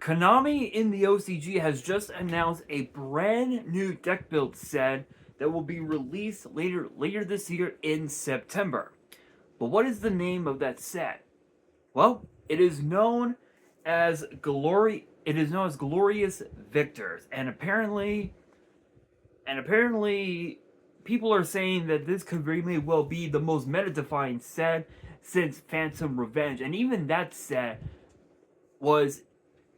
Konami in the OCG has just announced a brand new deck build set that will be released later this year in September. But what is the name of that set? Well, it is known as Glorious Victors, and apparently people are saying that this could very well be the most meta-defying set since Phantom Revenge, and even that set was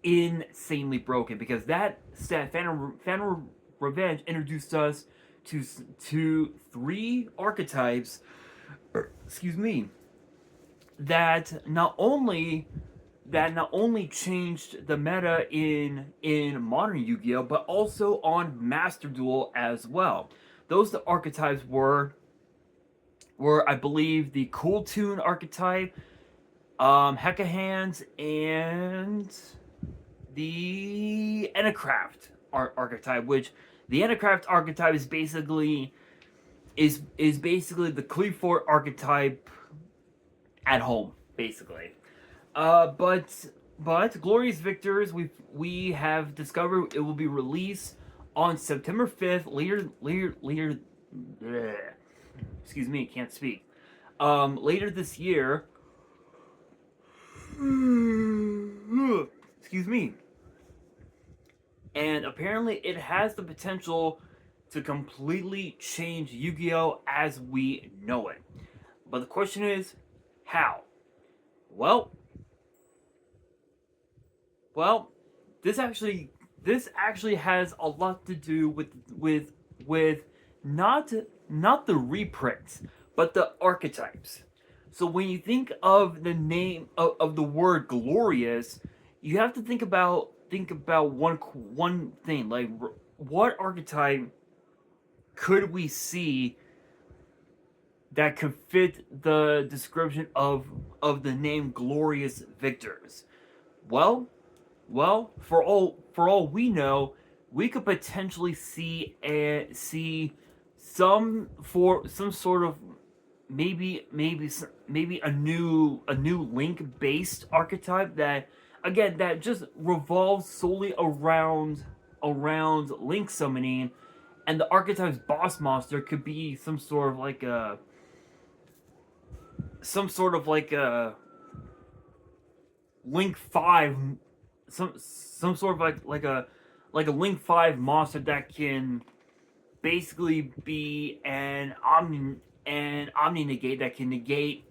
insanely broken because that set, Phantom Revenge, introduced us to three archetypes. Excuse me. That not only changed the meta in modern Yu-Gi-Oh, but also on Master Duel as well. Those archetypes were I believe the Cool Tune archetype, Hecka Hands, and the Enacraft archetype, which the Enacraft archetype is basically the Cleefort archetype at home, basically. But Glorious Victors, we have discovered it will be released on September 5th. Later. Bleh. Excuse me, can't speak. Later this year. Excuse me. And apparently, it has the potential to completely change Yu-Gi-Oh as we know it. But the question is, how? Well, this actually has a lot to do with not the reprints, but the archetypes. So when you think of the name of the word glorious, you have to think about one thing, like what archetype could we see that could fit the description of the name Glorious Victors. Well, for all we know, we could potentially see some sort of maybe a new link based archetype that just revolves solely around link summoning, and the archetype's boss monster could be some sort of like a Link 5, some sort of like a Link 5 monster that can basically be an omni negate that can negate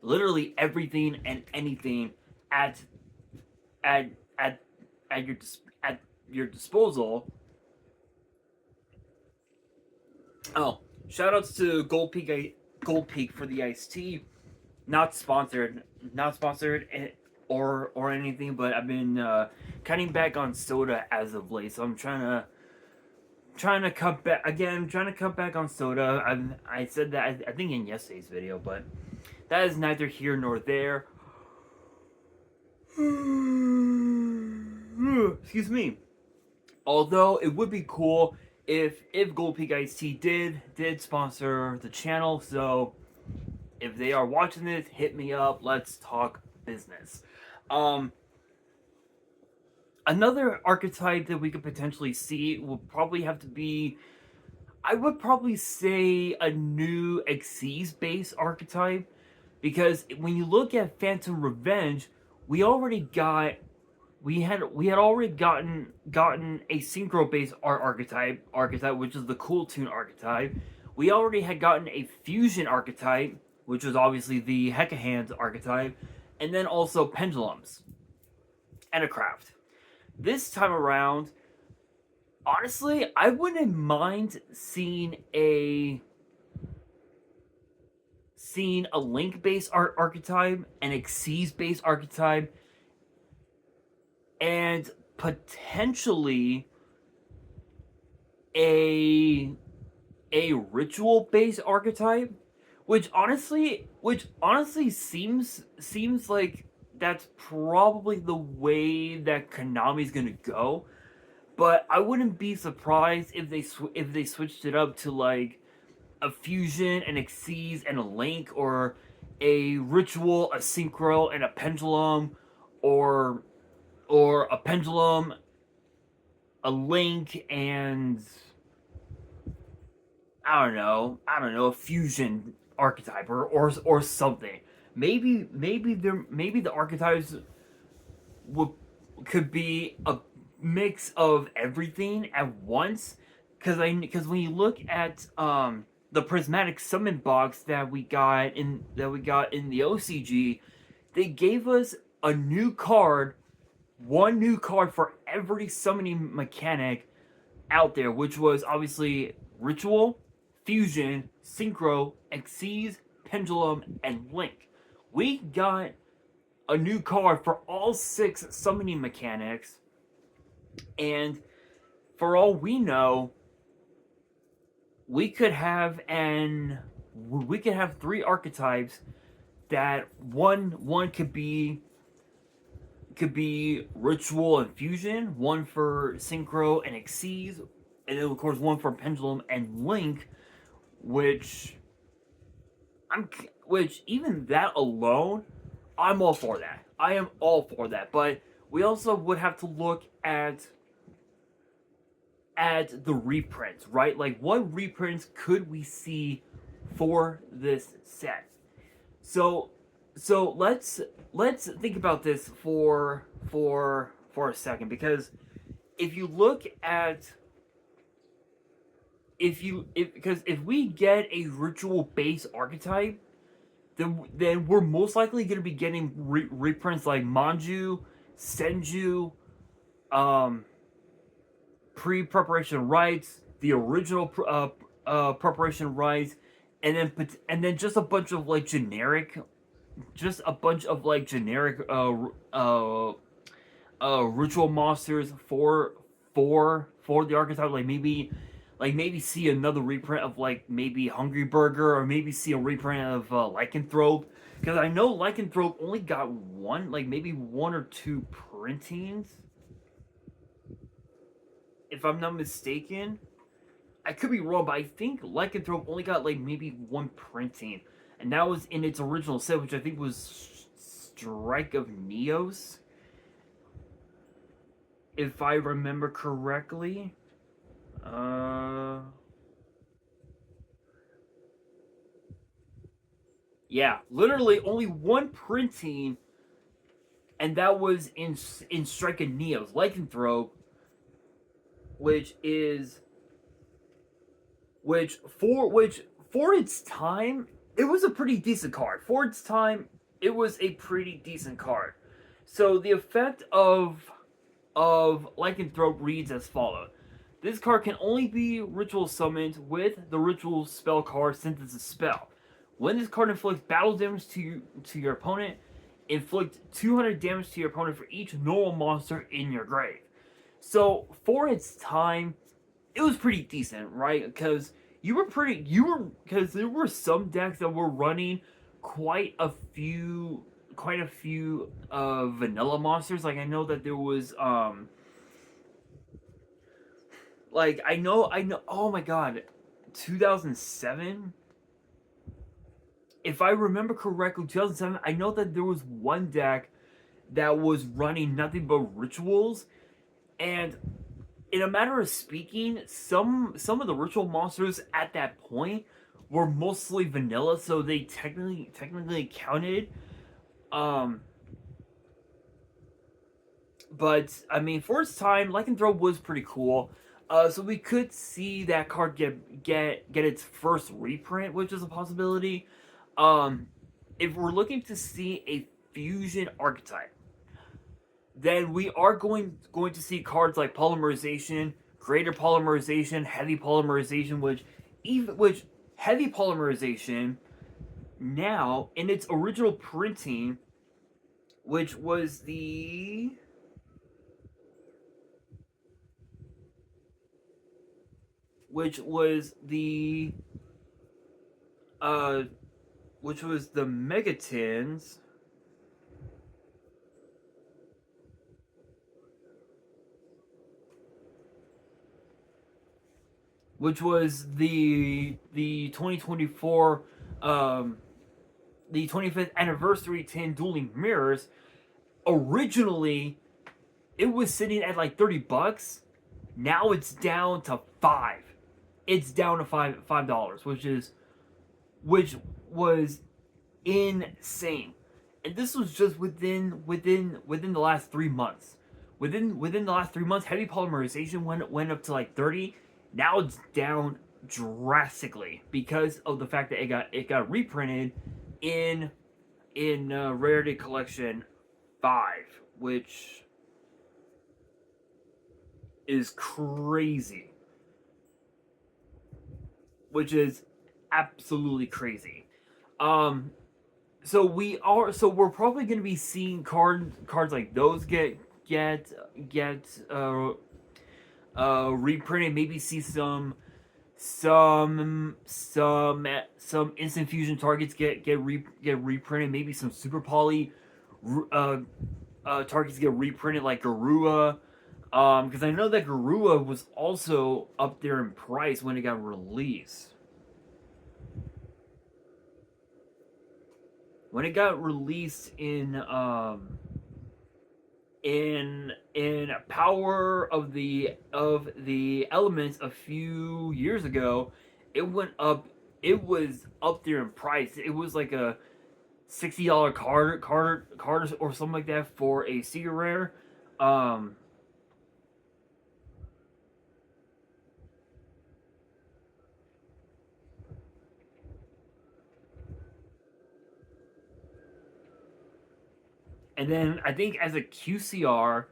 literally everything and anything at your disposal. Oh, shoutouts to Gold Peak for the iced tea. Not sponsored or anything, but I've been cutting back on soda as of late, so I'm trying to cut back again. I'm trying to cut back on soda. I said that I think in yesterday's video, but that is neither here nor there. Excuse me. Although it would be cool if Gold Peak Iced Tea did sponsor the channel, so if they are watching this, hit me up. Let's talk business. Another archetype that we could potentially see will probably have to be, I would probably say, a new Xyz based archetype, because when you look at Phantom Revenge, we had already gotten a synchro based archetype, which is the Cool Tune archetype. We already had gotten a fusion archetype, which was obviously the Hecka Hands archetype, and then also pendulums and a craft. This time around, honestly, I wouldn't mind seeing a link-based archetype, an Xyz-based archetype, and potentially a ritual-based archetype, which honestly seems like that's probably the way that Konami's gonna go. But I wouldn't be surprised if they switched it up to like a fusion, an Xyz, and a link, or a ritual, a synchro, and a pendulum, or or a pendulum, a link, and I don't know, a fusion archetype or something. Maybe the archetypes would could be a mix of everything at once. Because when you look at the prismatic summon box that we got in the OCG, they gave us a new card, one new card for every summoning mechanic out there, which was obviously Ritual, Fusion, Synchro, Xyz, Pendulum, and Link. We got a new card for all 6 summoning mechanics, and for all we know, we could have 3 archetypes that one could be Ritual and Fusion, one for Synchro and Xyz, and then of course one for Pendulum and Link, which which even that alone, I'm all for that. I am all for that. But we also would have to look at the reprints, right? Like what reprints could we see for this set? So let's think about this for a second, because if you look at if we get a ritual base archetype, then we're most likely going to be getting reprints like Manju, Senju, um, pre-preparation rites, the original preparation rites, and then just a bunch of like generic, just a bunch of like generic ritual monsters for the archetype. Like maybe see another reprint of like maybe Hungry Burger, or maybe see a reprint of Lycanthrope, because I know Lycanthrope only got one, like maybe 1 or 2 printings, if I'm not mistaken. I could be wrong, but I think Lycanthrope only got like maybe 1 printing, and that was in its original set, which I think was Strike of Neos, if I remember correctly. Yeah, literally only 1 printing, and that was in Strike of Neos, Lycanthrope, which is which for its time, it was a pretty decent card. For its time, it was a pretty decent card. So the effect of Lycanthrope reads as follows. This card can only be ritual summoned with the ritual spell card since it's a spell. When this card inflicts battle damage to your opponent, inflict 200 damage to your opponent for each normal monster in your grave. So for its time, it was pretty decent, right? Because because there were some decks that were running quite a few vanilla monsters. Like I know that there was like I know oh my god, 2007, if I remember correctly, 2007, I know that there was one deck that was running nothing but rituals, and in a matter of speaking, some of the ritual monsters at that point were mostly vanilla, so they technically counted. Um, but I mean, for its time, Lycanthrope was pretty cool. So we could see that card get its first reprint, which is a possibility. Um, if we're looking to see a fusion archetype, then we are going to see cards like polymerization, greater polymerization, heavy polymerization, which heavy polymerization now in its original printing, which was the which was the uh which was the Megatins, which was the 2024 the 25th anniversary tin dueling mirrors. Originally it was sitting at like $30. Now it's down to $5. It's down to $5, which was insane. And this was just within the last 3 months. Within the last 3 months, heavy polymerization went up to like 30. Now it's down drastically because of the fact that it got reprinted in Rarity Collection 5, which is crazy. Which is absolutely crazy. So we're probably going to be seeing cards like those get reprinted. Maybe see some instant fusion targets get reprinted. Maybe some super poly targets get reprinted, like Garua. Because I know that Garua was also up there in price when it got released. When it got released in Power of the Elements a few years ago, it went up. It was up there in price. It was like a $60 card or something like that for a Secret Rare. And then I think as a QCR,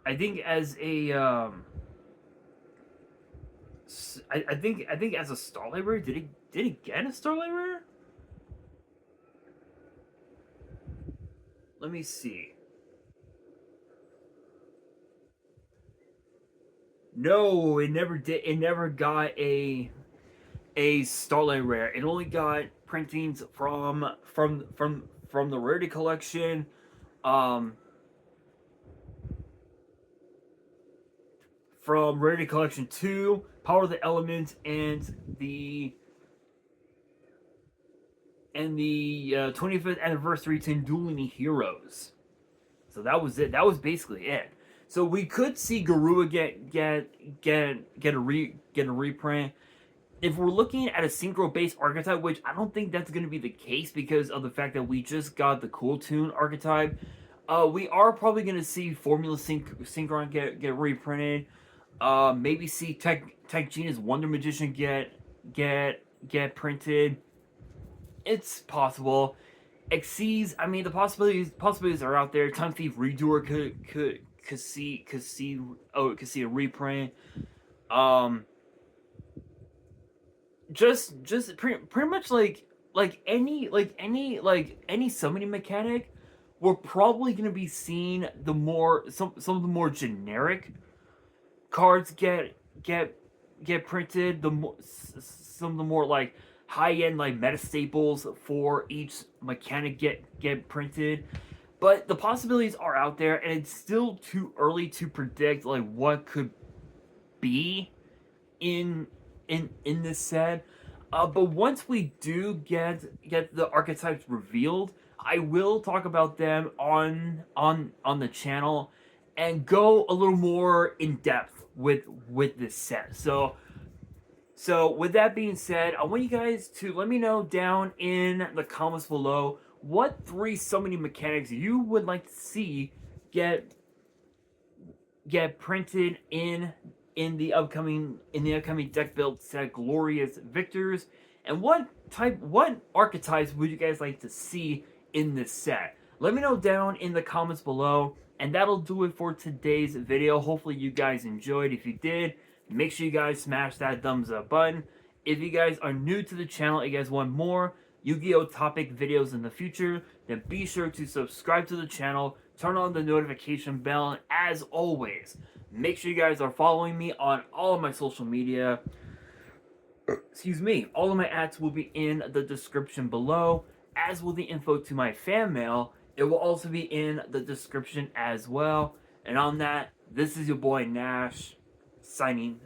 I think as a I think as a Starlight Rare, did it get a Starlight Rare? Let me see. No, it never did. It never got a Starlight Rare. It only got printings from the Rarity Collection, from Rarity Collection 2, Power of the Elements, and the 25th anniversary to Dueling Heroes. So that was it. That was basically it. So we could see Garua get a reprint. If we're looking at a synchro-based archetype, which I don't think that's going to be the case because of the fact that we just got the Cool Tune archetype, we are probably going to see Formula Synchron get reprinted. Maybe see Tech Genius Wonder Magician get printed. It's possible. Xyz, I mean, the possibilities are out there. Time Thief Redoer could see a reprint. Just pretty much like any summoning mechanic, we're probably gonna be seeing some of the more generic cards get printed. Some of the more like high end like meta staples for each mechanic get printed. But the possibilities are out there, and it's still too early to predict like what could be in this set. But once we do get the archetypes revealed, I will talk about them on the channel and go a little more in depth with this set. So with that being said, I want you guys to let me know down in the comments below what 3 summoning mechanics you would like to see get printed in the upcoming deck build set, Glorious Victors, and what archetypes would you guys like to see in this set? Let me know down in the comments below, and that'll do it for today's video. Hopefully you guys enjoyed. If you did, make sure you guys smash that thumbs up button. If you guys are new to the channel and you guys want more Yu-Gi-Oh topic videos in the future, then be sure to subscribe to the channel, turn on the notification bell, and as always, make sure you guys are following me on all of my social media. Excuse me. All of my ads will be in the description below, as will the info to my fan mail. It will also be in the description as well. And on that, this is your boy Nash, signing